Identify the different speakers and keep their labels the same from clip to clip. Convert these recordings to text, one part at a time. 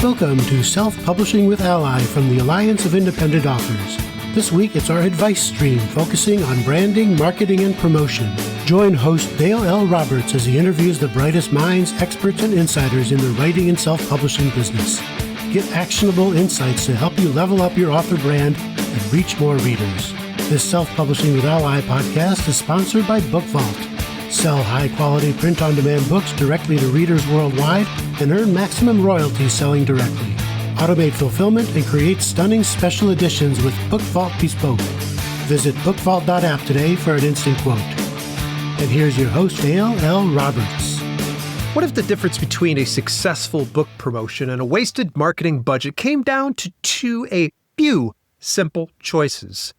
Speaker 1: Welcome to Self-Publishing with ALLi from the Alliance of Independent Authors. This week it's our advice stream focusing on branding, marketing, and promotion. Join host Dale L. Roberts as he interviews the brightest minds, experts, and insiders in the writing and self-publishing business. Get actionable insights to help you level up your author brand and reach more readers. This Self-Publishing with ALLi podcast is sponsored by Book Vault. Sell high-quality print-on-demand books directly to readers worldwide and earn maximum royalties selling directly. Automate fulfillment and create stunning special editions with Book Vault Bespoke. Visit bookvault.app today for an instant quote. And here's your host, Dale L. Roberts.
Speaker 2: What if the difference between a successful book promotion and a wasted marketing budget came down to a few simple choices?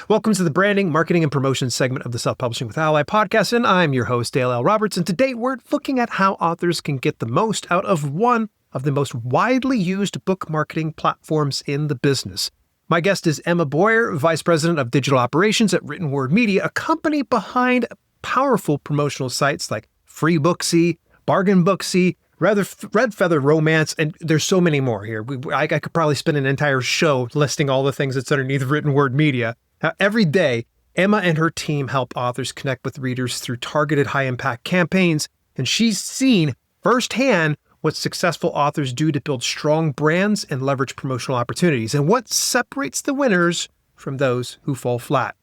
Speaker 2: Welcome to the Branding, Marketing, and Promotion segment of the Self-Publishing with ALLi podcast, and I'm your host, Dale L. Roberts, and today we're looking at how authors can get the most out of one of the most widely used book marketing platforms in the business. My guest is Emma Boyer, Vice President of Digital Operations at Written Word Media, a company behind powerful promotional sites like Free Booksy, Bargain Booksy, Red Feather Romance, and there's so many more here. I could probably spend an entire show listing all the things that's underneath Written Word Media. Now, every day, Emma and her team help authors connect with readers through targeted high-impact campaigns, and she's seen firsthand what successful authors do to build strong brands and leverage promotional opportunities, and what separates the winners from those who fall flat.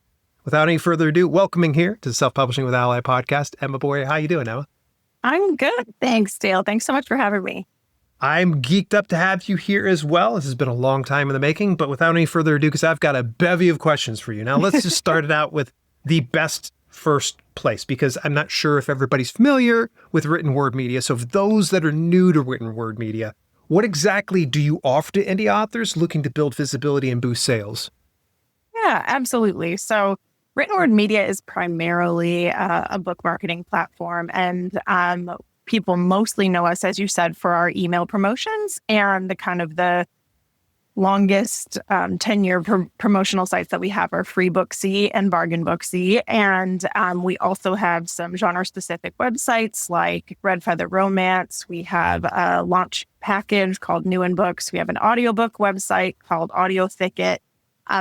Speaker 2: Without any further ado, welcoming here to the Self-Publishing with ALLi podcast, Emma Boyer. How you doing, Emma?
Speaker 3: I'm good. Thanks, Dale. Thanks so much for having me.
Speaker 2: I'm geeked up to have you here as well. This has been a long time in the making, but without any further ado, because I've got a bevy of questions for you. Now, let's just start it out with the best first place, because I'm not sure if everybody's familiar with Written Word Media. So for those that are new to Written Word Media, what exactly do you offer to indie authors looking to build visibility and boost sales?
Speaker 3: Yeah, absolutely. So Written Word Media is primarily a book marketing platform, and people mostly know us, as you said, for our email promotions and the longest 10-year promotional sites that we have are Free Booksy and Bargain Booksy. And we also have some genre-specific websites like Red Feather Romance. We have a launch package called New in Books. We have an audiobook website called Audio Thicket.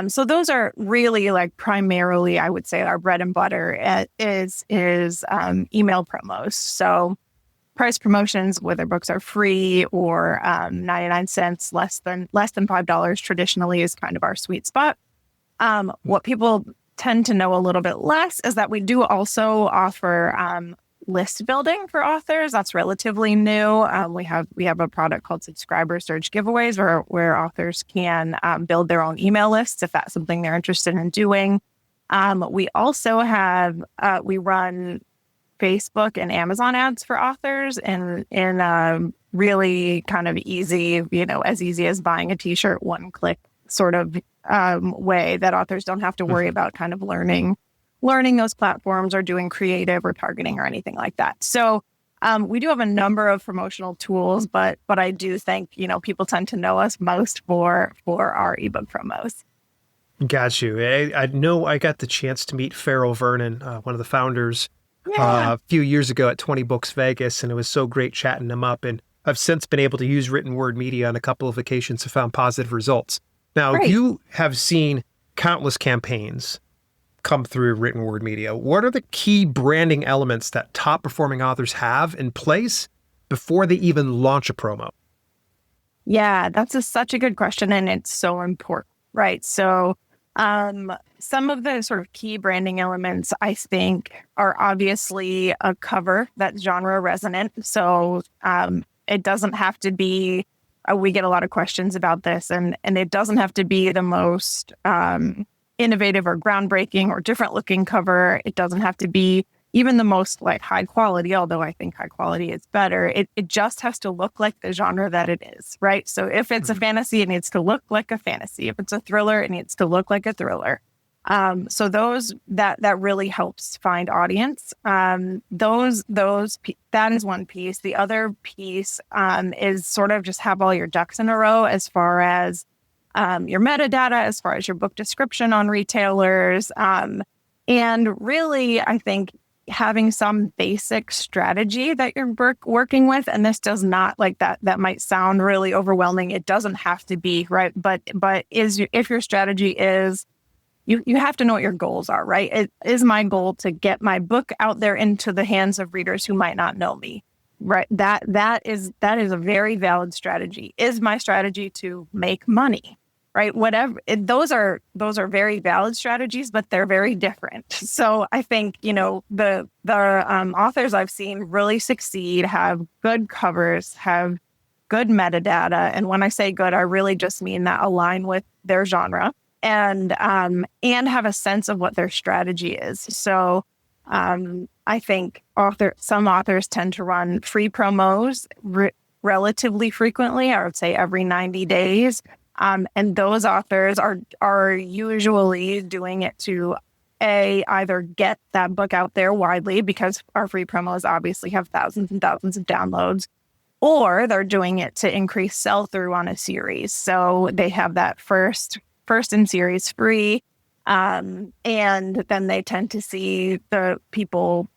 Speaker 3: So those are really primarily, I would say, our bread and butter is email promos. So price promotions, whether books are free or 99 cents, less than $5 traditionally is kind of our sweet spot. What people tend to know a little bit less is that we do also offer list building for authors. That's relatively new. We have a product called Subscriber Surge Giveaways where authors can build their own email lists if that's something they're interested in doing. We also have we run Facebook and Amazon ads for authors in really kind of easy, as easy as buying a t-shirt, one click sort of way that authors don't have to worry about kind of learning those platforms or doing creative or targeting or anything like that. So we do have a number of promotional tools, but I do think, people tend to know us most for our ebook promos.
Speaker 2: Got you. I know I got the chance to meet Farrell Vernon, one of the founders, a few years ago at 20 Books Vegas, and it was so great chatting him up. And I've since been able to use Written Word Media on a couple of occasions and found positive results. Now, You have seen countless campaigns come through Written Word Media. What are the key branding elements that top performing authors have in place before they even launch a promo?
Speaker 3: Yeah, that's such a good question, and it's so important, right? So some of the sort of key branding elements, I think, are obviously a cover that's genre resonant. So it doesn't have to be, we get a lot of questions about this, and it doesn't have to be the most innovative or groundbreaking or different looking cover. It doesn't have to be even the most high quality, although I think high quality is better. It just has to look like the genre that it is, right? So if it's a fantasy, it needs to look like a fantasy. If it's a thriller, it needs to look like a thriller. So that really helps find audience. That is one piece. The other piece is sort of just have all your ducks in a row as far as your metadata, as far as your book description on retailers. And really, I think having some basic strategy that you're working with, and this does not like that might sound really overwhelming. It doesn't have to be, right? But if your strategy is, you have to know what your goals are, right? It is my goal to get my book out there into the hands of readers who might not know me, right? That is a very valid strategy. Is my strategy to make money, right? Whatever. Those are very valid strategies, but they're very different. So I think, the authors I've seen really succeed, have good covers, have good metadata, and when I say good, I really just mean that align with their genre. And have a sense of what their strategy is. So I think some authors tend to run free promos relatively frequently. I would say every 90 days. And those authors are usually doing it to either get that book out there widely, because our free promos obviously have thousands and thousands of downloads, or they're doing it to increase sell-through on a series. So they have that first in series free. And then they tend to see the people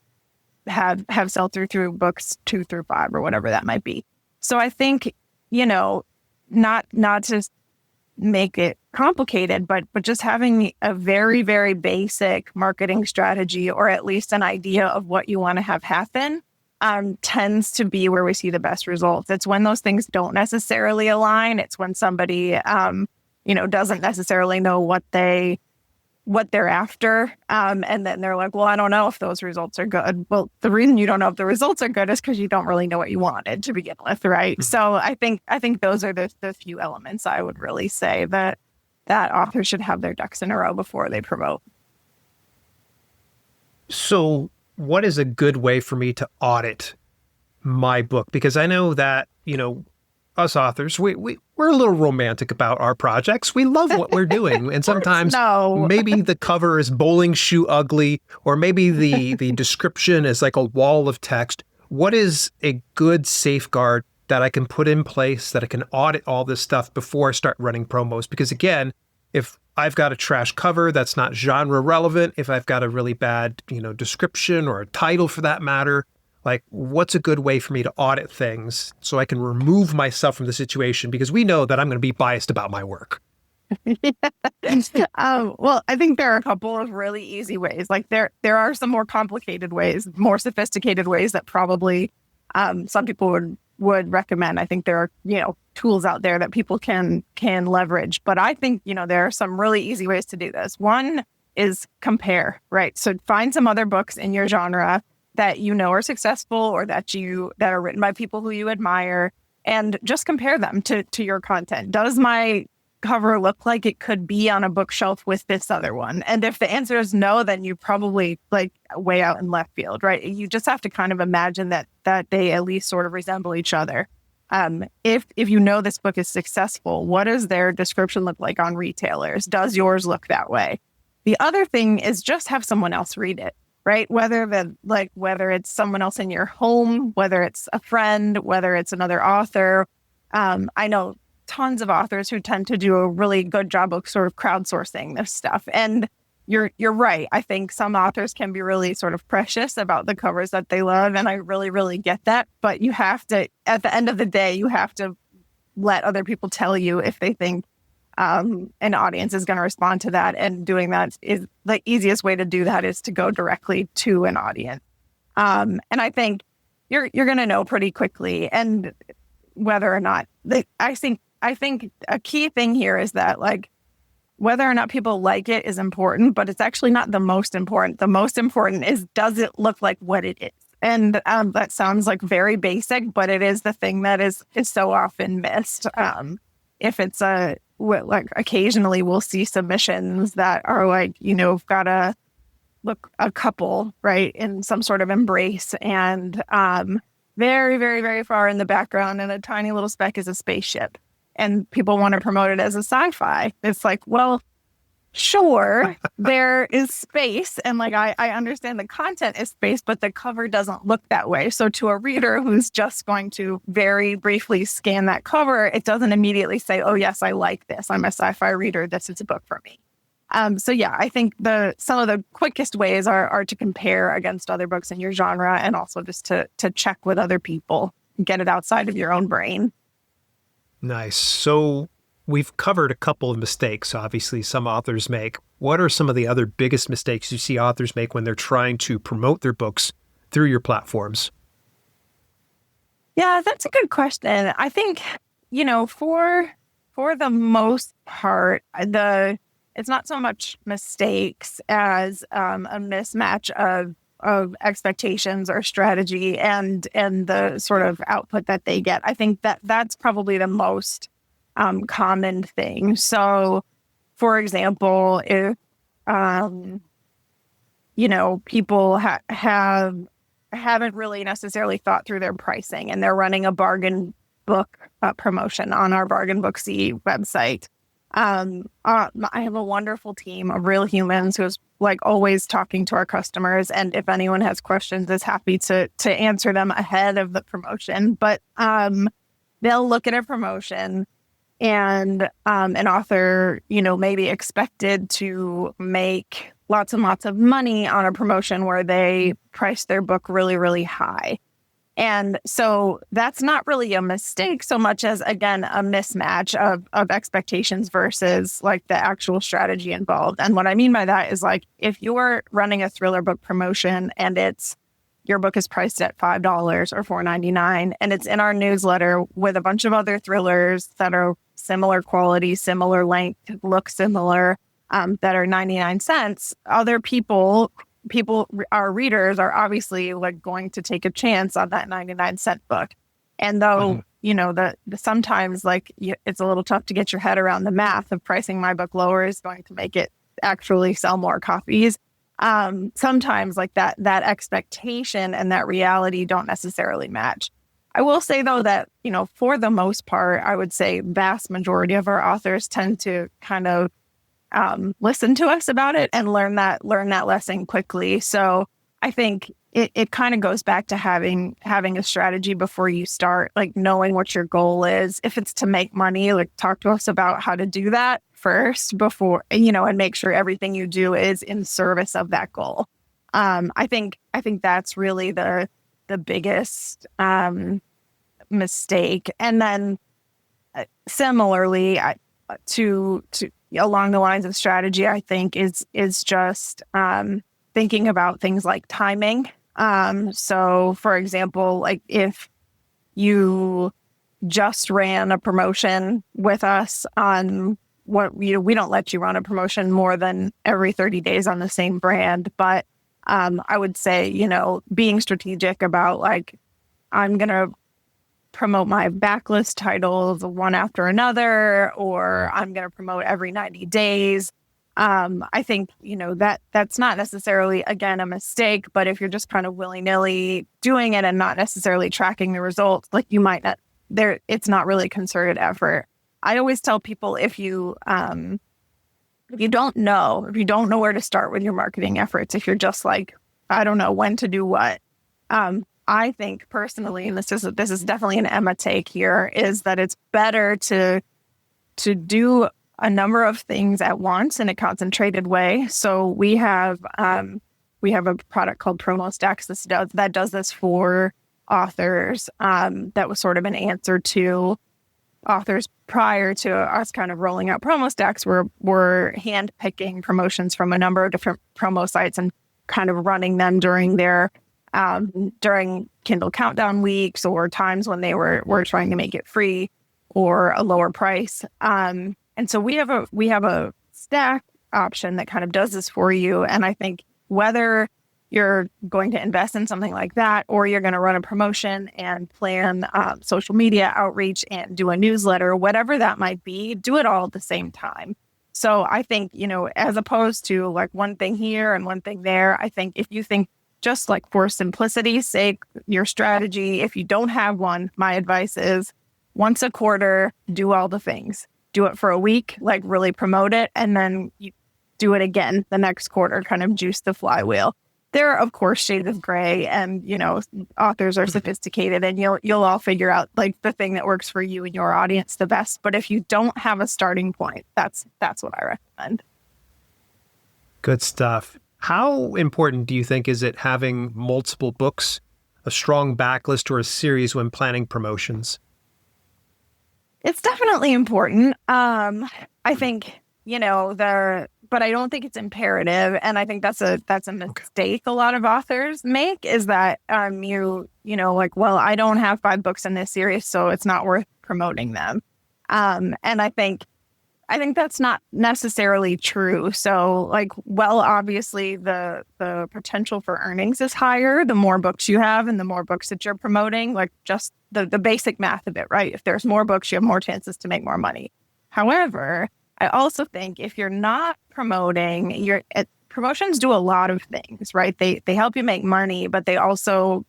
Speaker 3: have sell through books 2 through 5 or whatever that might be. So I think, not to make it complicated, but just having a very, very basic marketing strategy, or at least an idea of what you want to have happen, tends to be where we see the best results. It's when those things don't necessarily align. It's when somebody, doesn't necessarily know what they're after. And then they're like, well, I don't know if those results are good. Well, the reason you don't know if the results are good is because you don't really know what you wanted to begin with, right? Mm-hmm. So I think those are the few elements I would really say that authors should have their ducks in a row before they promote.
Speaker 2: So what is a good way for me to audit my book? Because I know that, us authors, we're a little romantic about our projects. We love what we're doing. And sometimes maybe the cover is bowling shoe ugly, or maybe the description is like a wall of text. What is a good safeguard that I can put in place that I can audit all this stuff before I start running promos? Because again, if I've got a trash cover that's not genre relevant, if I've got a really bad, description or a title for that matter, like, what's a good way for me to audit things so I can remove myself from the situation? Because we know that I'm going to be biased about my work.
Speaker 3: Well, I think there are a couple of really easy ways. Like there are some more complicated ways, more sophisticated ways that probably some people would recommend. I think there are, tools out there that people can leverage. But I think, there are some really easy ways to do this. One is compare, right? So find some other books in your genre that are successful, or that are written by people who you admire, and just compare them to your content. Does my cover look like it could be on a bookshelf with this other one? And if the answer is no, then you probably way out in left field, right? You just have to kind of imagine that they at least sort of resemble each other. If this book is successful, what does their description look like on retailers? Does yours look that way? The other thing is just have someone else read it. Right? Whether it's someone else in your home, whether it's a friend, whether it's another author. I know tons of authors who tend to do a really good job of sort of crowdsourcing this stuff. And you're right. I think some authors can be really sort of precious about the covers that they love. And I really, really get that. But you have to, at the end of the day, you have to let other people tell you if they think an audience is going to respond to that. And doing that is the easiest way to do that, is to go directly to an audience. And I think you're going to know pretty quickly. And whether or not I think a key thing here is that whether or not people like it is important, but it's actually not the most important. The most important is, does it look like what it is? And that sounds very basic, but it is the thing that is so often missed. If it's occasionally we'll see submissions that are got a couple, right, in some sort of embrace, and very, very, very far in the background, and a tiny little speck is a spaceship, and people want to promote it as a sci-fi. It's well, sure, there is space, and I understand the content is space, but the cover doesn't look that way. So to a reader who's just going to very briefly scan that cover, it doesn't immediately say, oh yes, I like this, I'm a sci-fi reader, this is a book for me. So yeah, I think some of the quickest ways are to compare against other books in your genre, and also just to check with other people, get it outside of your own brain.
Speaker 2: Nice. So we've covered a couple of mistakes, obviously, some authors make. What are some of the other biggest mistakes you see authors make when they're trying to promote their books through your platforms?
Speaker 3: Yeah, that's a good question. I think, for the most part, it's not so much mistakes as a mismatch of expectations or strategy and the sort of output that they get. I think that's probably the most common thing. So, for example, if people haven't really necessarily thought through their pricing, and they're running a bargain book promotion on our Bargain Book C website. I have a wonderful team of real humans who's like always talking to our customers, and if anyone has questions, is happy to answer them ahead of the promotion. But they'll look at a promotion, and an author, may be expected to make lots and lots of money on a promotion where they price their book really, really high. And so that's not really a mistake so much as, again, a mismatch of expectations versus like the actual strategy involved. And what I mean by that is, like, if you're running a thriller book promotion and your book is priced at $5 or $4.99, and it's in our newsletter with a bunch of other thrillers that are similar quality, similar length, look similar, that are 99 cents, other people, our readers, are obviously like going to take a chance on that 99-cent book. And though, sometimes it's a little tough to get your head around the math of pricing my book lower is going to make it actually sell more copies. Sometimes like that expectation and that reality don't necessarily match. I will say, though, that, for the most part, I would say vast majority of our authors tend to kind of listen to us about it and learn that lesson quickly. So I think it kind of goes back to having a strategy before you start, like knowing what your goal is. If it's to make money, like talk to us about how to do that first before, and make sure everything you do is in service of that goal. I think that's really the biggest mistake. And then similarly, to along the lines of strategy, I think is just thinking about things like timing. So for example, like if you just ran a promotion with us on we don't let you run a promotion more than every 30 days on the same brand. But I would say, being strategic about, like, I'm going to promote my backlist titles one after another, or I'm going to promote every 90 days. I think, that's not necessarily, again, a mistake, but if you're just kind of willy-nilly doing it and not necessarily tracking the results, like, you might not, it's not really concerted effort. I always tell people, if you don't know where to start with your marketing efforts, if you're just like, I don't know when to do what, I think personally, and this is definitely an Emma take here, is that it's better to do a number of things at once in a concentrated way. So we have a product called Promo Stacks that does this for authors. That was sort of an answer to authors prior to us kind of rolling out Promo Stacks. We're hand picking promotions from a number of different promo sites and kind of running them during their during Kindle Countdown weeks, or times when they were trying to make it free or a lower price. And so we have a stack option that kind of does this for you. And I think whether you're going to invest in something like that, or you're going to run a promotion and plan social media outreach and do a newsletter, whatever that might be, do it all at the same time. So I think, as opposed to like one thing here and one thing there, I think if you think, just like for simplicity's sake, your strategy, if you don't have one, my advice is once a quarter, do all the things. Do it for a week, like really promote it, and then you do it again the next quarter, kind of juice the flywheel. There are, of course, shades of gray, and, authors are sophisticated, and you'll all figure out like the thing that works for you and your audience the best. But if you don't have a starting point, that's what I recommend.
Speaker 2: Good stuff. How important do you think is it having multiple books, a strong backlist, or a series when planning promotions?
Speaker 3: It's definitely important. I think, but I don't think it's imperative. And I think that's a mistake a lot of authors make, is that well, I don't have 5 books in this series, so it's not worth promoting them. And I think that's not necessarily true. So obviously the potential for earnings is higher the more books you have and the more books that you're promoting, like just the basic math of it, right? If there's more books, you have more chances to make more money. However, I also think if you're not promoting, promotions do a lot of things, right? They help you make money, but they also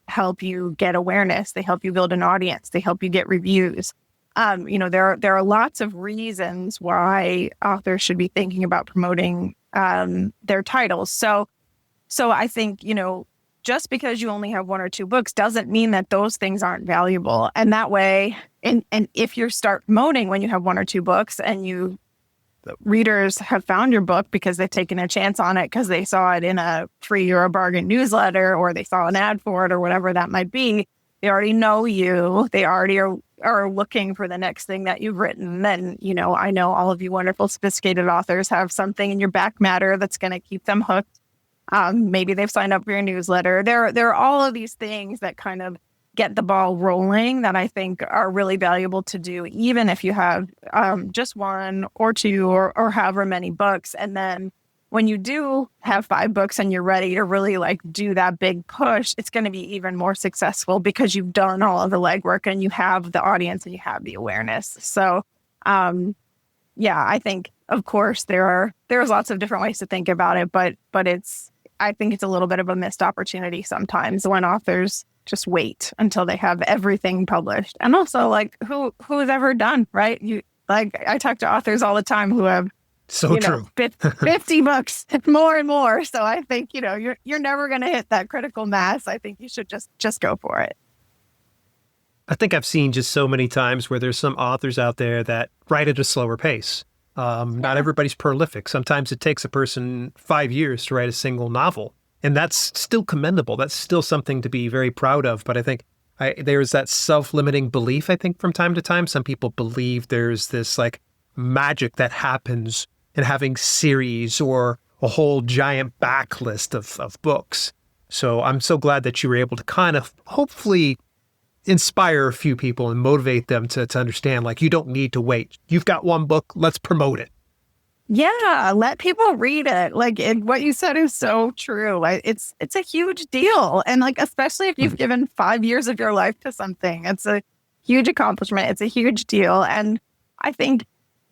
Speaker 3: help you get awareness. They help you build an audience. They help you get reviews. There are lots of reasons why authors should be thinking about promoting their titles. So I think, just because you only have 1 or 2 books doesn't mean that those things aren't valuable. And that way, and if you start promoting when you have 1 or 2 books and the readers have found your book because they've taken a chance on it because they saw it in a free or a bargain newsletter, or they saw an ad for it, or whatever that might be, they already know you. They already are looking for the next thing that you've written. And, I know all of you wonderful, sophisticated authors have something in your back matter that's going to keep them hooked. Maybe they've signed up for your newsletter. There are all of these things that kind of get the ball rolling that I think are really valuable to do, even if you have just 1 or 2 or however many books. And then when you do have 5 books and you're ready to really do that big push, it's going to be even more successful because you've done all of the legwork and you have the audience and you have the awareness. So, I think, of course, there's lots of different ways to think about it, but I think it's a little bit of a missed opportunity sometimes when authors just wait until they have everything published. And also, who's ever done, right? I talk to authors all the time who have
Speaker 2: true.
Speaker 3: 50 books, more and more. So I think, you're never going to hit that critical mass. I think you should just go for it.
Speaker 2: I think I've seen just so many times where there's some authors out there that write at a slower pace. Not everybody's prolific. Sometimes it takes a person 5 years to write a single novel. And that's still commendable. That's still something to be very proud of. But I think there's that self-limiting belief, I think, from time to time. Some people believe there's this magic that happens in having series or a whole giant backlist of books. So I'm so glad that you were able to kind of hopefully inspire a few people and motivate them to understand, you don't need to wait. You've got 1 book, let's promote it.
Speaker 3: Yeah, let people read it. What you said is so true. It's a huge deal. And especially if you've given 5 years of your life to something, it's a huge accomplishment. It's a huge deal. And I think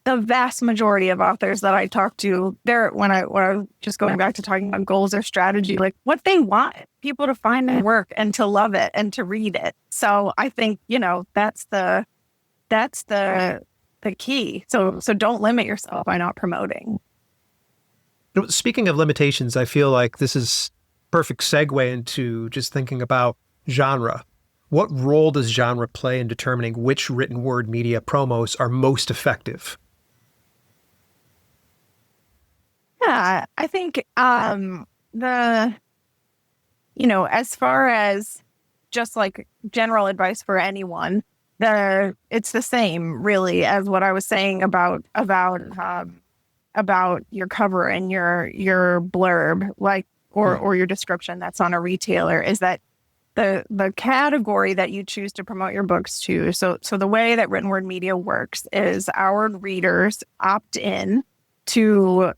Speaker 3: the vast majority of authors that I talk to, when I was just going back to talking about goals or strategy, what they want people to find their work and to love it and to read it. So I think, that's the key. So don't limit yourself by not promoting.
Speaker 2: Speaking of limitations, I feel like this is perfect segue into just thinking about genre. What role does genre play in determining which written word media promos are most effective?
Speaker 3: Yeah, I think as far as just general advice for anyone, it's the same really as what I was saying about your cover and your blurb, or your description that's on a retailer, is that the category that you choose to promote your books to. So the way that written word media works is our readers opt in to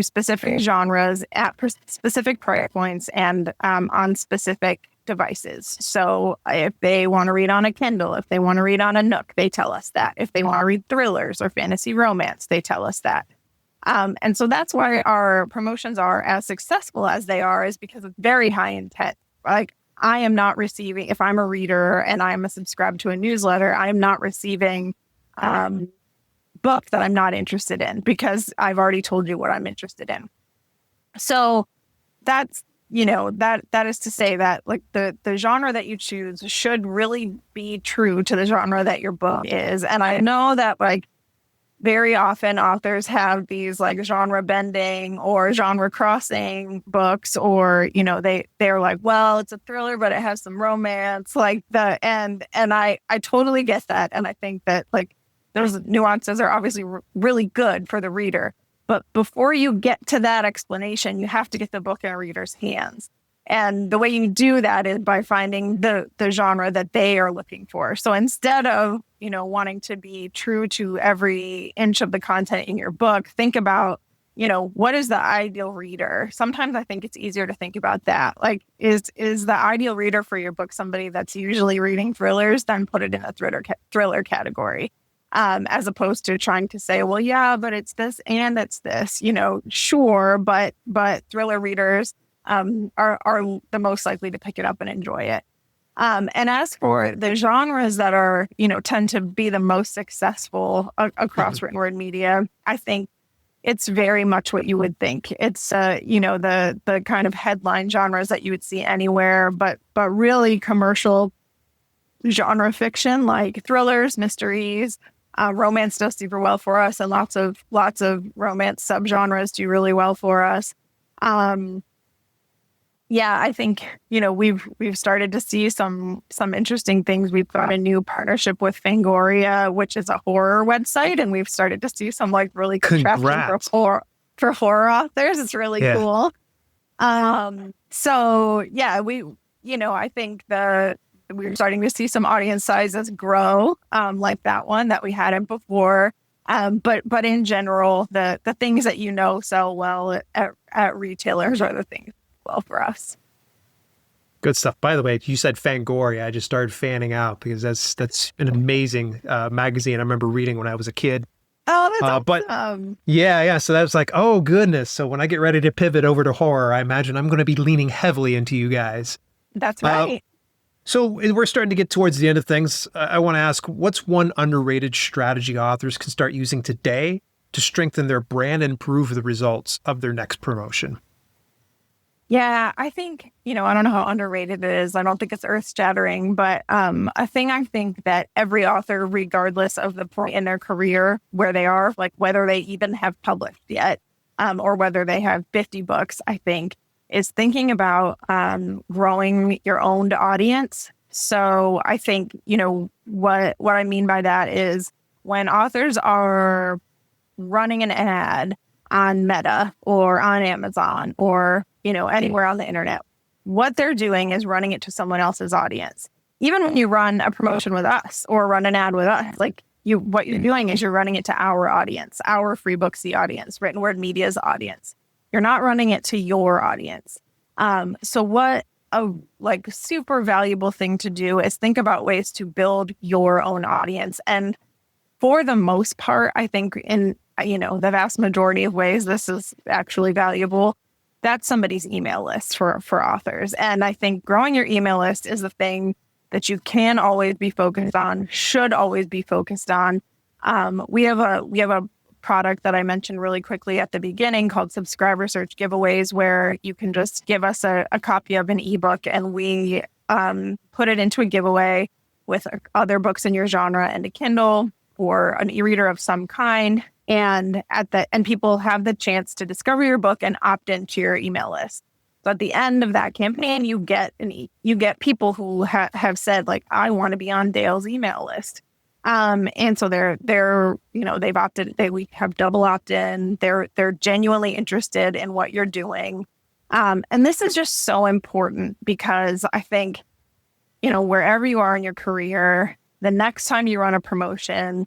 Speaker 3: specific genres at specific price points and on specific devices. So if they want to read on a Kindle, if they want to read on a Nook, they tell us that. If they want to read thrillers or fantasy romance, they tell us that. And so that's why our promotions are as successful as they are, is because of very high intent. I am not receiving, if I'm a reader and I'm a subscribed to a newsletter, I'm not receiving book that I'm not interested in because I've already told you what I'm interested in. So that's, that is to say that the genre that you choose should really be true to the genre that your book is. And I know that very often authors have these like genre bending or genre crossing books, or, they're like, well, it's a thriller, but it has some romance, and I totally get that. And I think that like those nuances are obviously really good for the reader. But before you get to that explanation, you have to get the book in a reader's hands. And the way you do that is by finding the genre that they are looking for. So instead of, wanting to be true to every inch of the content in your book, think about, what is the ideal reader? Sometimes I think it's easier to think about that. Like, is the ideal reader for your book somebody that's usually reading thrillers? Then put it in a thriller category, as opposed to trying to say, well, yeah, but it's this and it's this. Sure, but thriller readers are the most likely to pick it up and enjoy it. And as for the genres that are, tend to be the most successful across written word media, I think it's very much what you would think. It's, the kind of headline genres that you would see anywhere, but really commercial genre fiction like thrillers, mysteries, romance does super well for us, and lots of romance subgenres do really well for us. Yeah, I think, we've started to see some interesting things. We've got a new partnership with Fangoria, which is a horror website, and we've started to see some like really good traction for horror authors. It's really cool. So yeah, I think we're starting to see some audience sizes grow, like that one that we hadn't before. But in general, the things that sell well at retailers are the things well for us.
Speaker 2: Good stuff. By the way, you said Fangoria. I just started fanning out because that's an amazing magazine I remember reading when I was a kid.
Speaker 3: Oh, that's awesome.
Speaker 2: But yeah. So that was like, oh goodness. So when I get ready to pivot over to horror, I imagine I'm going to be leaning heavily into you guys.
Speaker 3: That's right.
Speaker 2: So we're starting to get towards the end of things. I want to ask, what's one underrated strategy authors can start using today to strengthen their brand and improve the results of their next promotion?
Speaker 3: Yeah, I think, I don't know how underrated it is. I don't think it's earth-shattering, but a thing I think that every author, regardless of the point in their career where they are, like whether they even have published yet, or whether they have 50 books, I think, is thinking about growing your own audience. So I think, what I mean by that is when authors are running an ad on Meta or on Amazon or anywhere on the internet, what they're doing is running it to someone else's audience. Even when you run a promotion with us or run an ad with us, what you're doing is you're running it to our audience, our Free Booksy audience, Written Word Media's audience. You're not running it to your audience. So what a super valuable thing to do is think about ways to build your own audience. And for the most part, I think in the vast majority of ways, this is actually valuable. That's somebody's email list for authors. And I think growing your email list is the thing that you can always be focused on, should always be focused on. We have a product that I mentioned really quickly at the beginning called Subscriber Search Giveaways, where you can just give us a copy of an ebook and we put it into a giveaway with other books in your genre and a Kindle or an e-reader of some kind. And people have the chance to discover your book and opt into your email list. So at the end of that campaign, you get people who have said I want to be on Dale's email list. And so they've opted. We have double opt-in. They're genuinely interested in what you're doing. And this is just so important because I think, wherever you are in your career, the next time you run a promotion,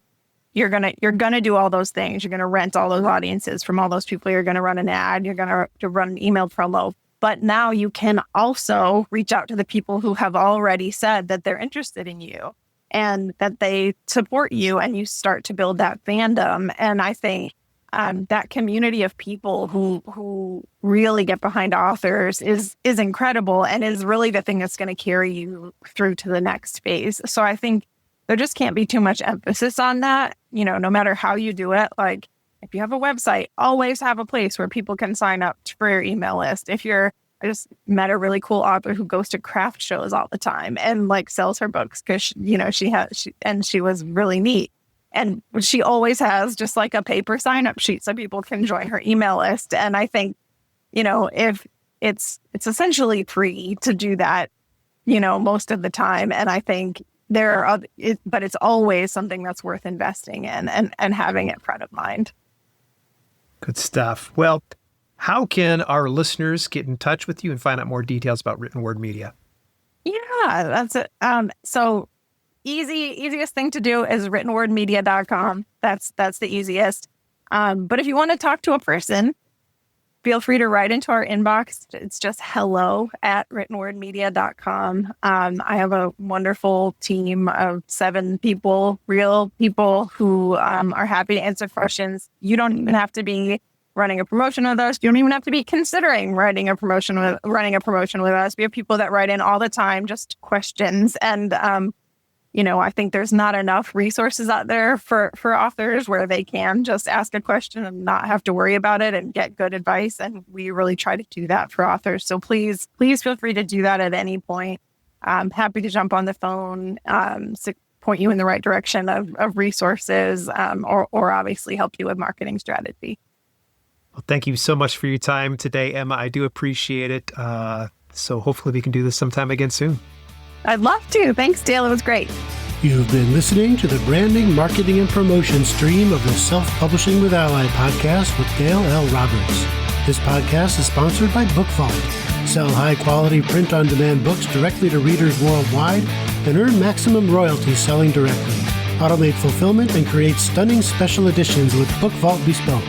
Speaker 3: you're gonna do all those things. You're gonna rent all those audiences from all those people. You're gonna run an ad. You're gonna run an email promo. But now you can also reach out to the people who have already said that they're interested in you and that they support you, and you start to build that fandom. And I think that community of people who really get behind authors is incredible and is really the thing that's going to carry you through to the next phase. So I think there just can't be too much emphasis on that, no matter how you do it. If you have a website, always have a place where people can sign up for your email list. I just met a really cool author who goes to craft shows all the time and sells her books because she was really neat. And she always has just like a paper sign-up sheet so people can join her email list. And I think, if it's essentially free to do that, most of the time. And I think but it's always something that's worth investing in and having it front of mind.
Speaker 2: Good stuff. Well, how can our listeners get in touch with you and find out more details about Written Word Media?
Speaker 3: Yeah, that's it. So easiest thing to do is writtenwordmedia.com. That's the easiest. But if you want to talk to a person, feel free to write into our inbox. It's just hello@writtenwordmedia.com. I have a wonderful team of 7 people, real people who are happy to answer questions. You don't even have to be running a promotion with us. You don't even have to be considering running a promotion with us. We have people that write in all the time, just questions. And I think there's not enough resources out there for authors where they can just ask a question and not have to worry about it and get good advice. And we really try to do that for authors. So please feel free to do that at any point. I'm happy to jump on the phone, to point you in the right direction of resources, or obviously help you with marketing strategy.
Speaker 2: Well, thank you so much for your time today, Emma. I do appreciate it. So hopefully we can do this sometime again soon.
Speaker 3: I'd love to. Thanks, Dale. It was great.
Speaker 1: You've been listening to the Branding, Marketing, and Promotion stream of the Self-Publishing with ALLi podcast with Dale L. Roberts. This podcast is sponsored by Book Vault. Sell high-quality print-on-demand books directly to readers worldwide and earn maximum royalties selling directly. Automate fulfillment and create stunning special editions with Book Vault Bespoke.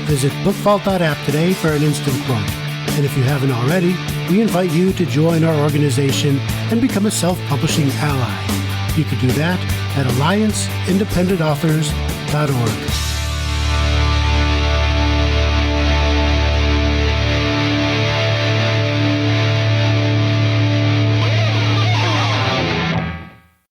Speaker 1: Visit bookvault.app today for an instant quote. And if you haven't already, we invite you to join our organization and become a self-publishing ally. You can do that at allianceindependentauthors.org.